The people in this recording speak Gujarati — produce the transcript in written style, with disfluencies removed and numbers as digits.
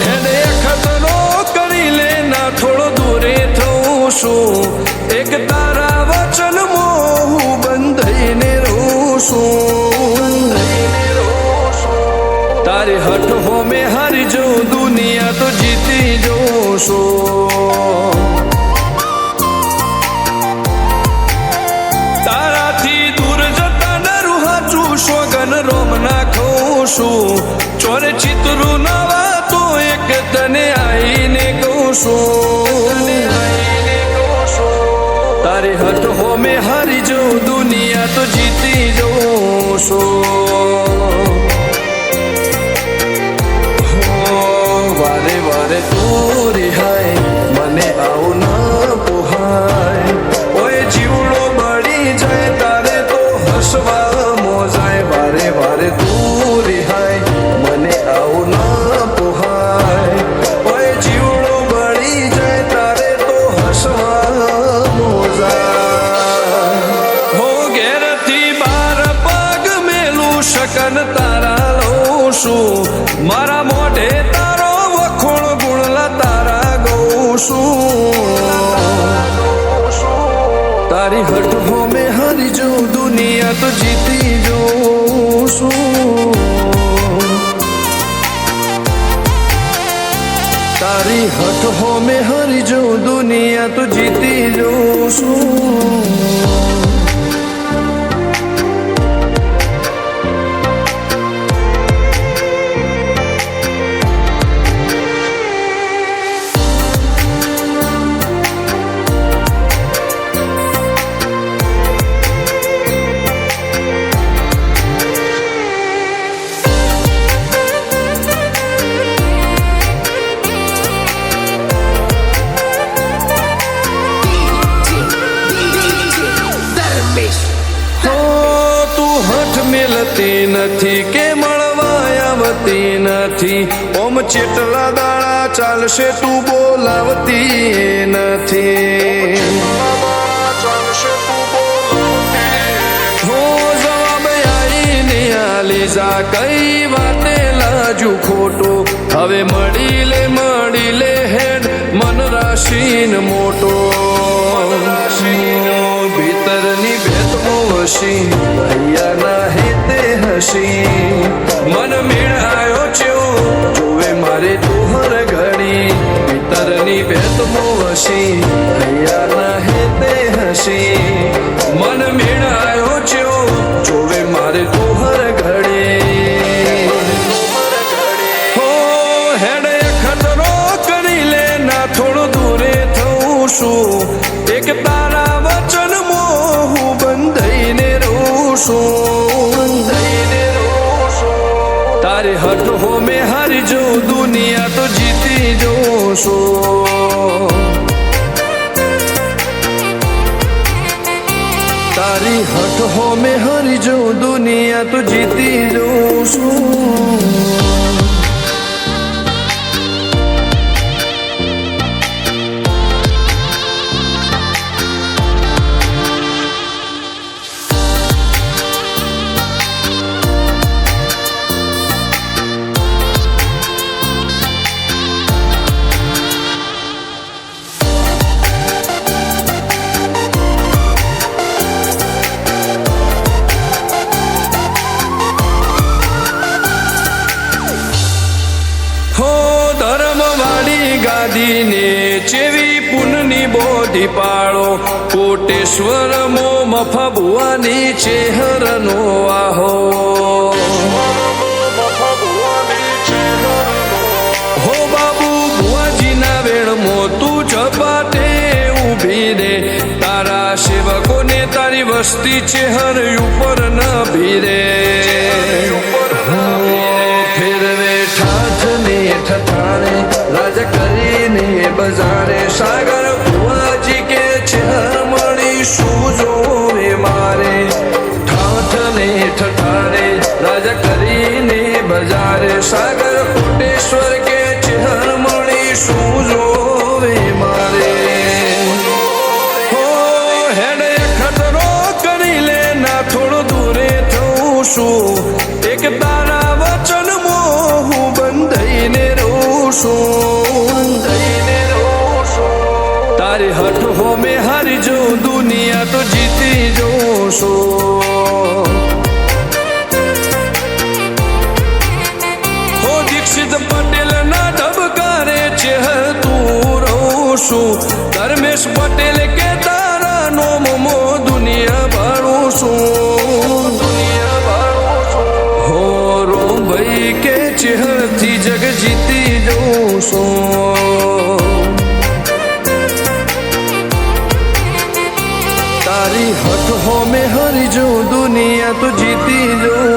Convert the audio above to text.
હેડે ખતરો કરી લે ના થોડો દૂરે થઉં છું એક તારા વચનમાં હું બંધાઈને રહું છું તારી હઠ હોમે હારી જો દુનિયા તો જીતી જોશું તારાથી દૂર જતા નરું હાચું સોગન રોમ નાખું છું ચોરે ચિતરું નવા તો એક તને આઈને કહું છું તારી હઠ હોમે હારી જો દુનિયા તો જીતી જોશું વારે વારે તું રિહાય મને આવું ના પોહાય ઓય જીવડો બળી જાય તારે તો હસવા મોજાય વારે વારે તું રિહાય મને આવું ના પોહાય ઓય જીવડો બળી જાય તારે તો હસવા મોજાય હો ઘેરથી બાર પગ મેલું શકન તારા લઉં છું મારા મોઢે તારો વખોણ ગુણલા તારા ગઉં છું તારી હઠ હોમે હારી જો દુનિયા તો જીતી જોશું તારી હઠ હોમે હારી જો દુનિયા તો જીતી જોશું મેલતી નથી કે મળવા આવતી નથી ઓમ ચેટલા દાડા ચાલશે તું બોલાવતી નથી હો જવાબ આઈને આલી જા કઈ વાતે લાજુ ખોટું હવે મળી લે હેડ મન રાશીન મોટો ભીતરની ભેદમો હસી ભૈયા ના હેતે હસી મન મેળાયો છો જોવે મારે તુહર ઘડી ભીતરની ભેદમો હસી ભૈયા ના હેતે હસી મન મેળાયો છો જોવે મારે તુહર ઘડી હો હેડે ખતરો કરી લે ના થોડો દૂરે થઉં છું એક તારા વચનમાં હું બંધાઈને રહું છું તારી હઠ હોમે હારી જો દુનિયા તો જીતી જોશું તારી હઠ હોમે હારી જો દુનિયા તો જીતી જોશું ગાદીને ચેવી પુનની બોધી પાળો કોટેશ્વર મો મફા ભુવાની ચેહરનો આહો હો બાબુ ભુવાજીના વેળમો તું ઝપાટે ઊભી રે તારા સેવકોને તારી વસ્તી ચેહર ઉપર ન ભીરે ફેરવે ઠાઠને ઠઠાણે રાજ કરીને બજારે સાગર ભુવાજી કે છે મળી શું જોવે મારે ઠાઠને ઠઠાણે રાજ કરીને બજારે સાગર કોટેશ્વર કે છે મળી શું જોવે મારે હો હેડે ખતરો કરી લે ના થોડો દૂરે છું એક તારા વચનમાં હું બંધાઈને રહું છું તારી હઠ હો મેં હારી જો દુનિયા તો જીતી જોશું હો દીક્ષિત પટેલ ના ધબકારે ચહેતું રહું છું ધર્મેશ પટેલ કે તારા નોમો દુનિયા ભાળું છું હો રો ભાઈ કે ચહેરથી જગ જીતી જઉં છું તારી હઠ હો મેં હરી જો દુનિયા તો જીતી જઉં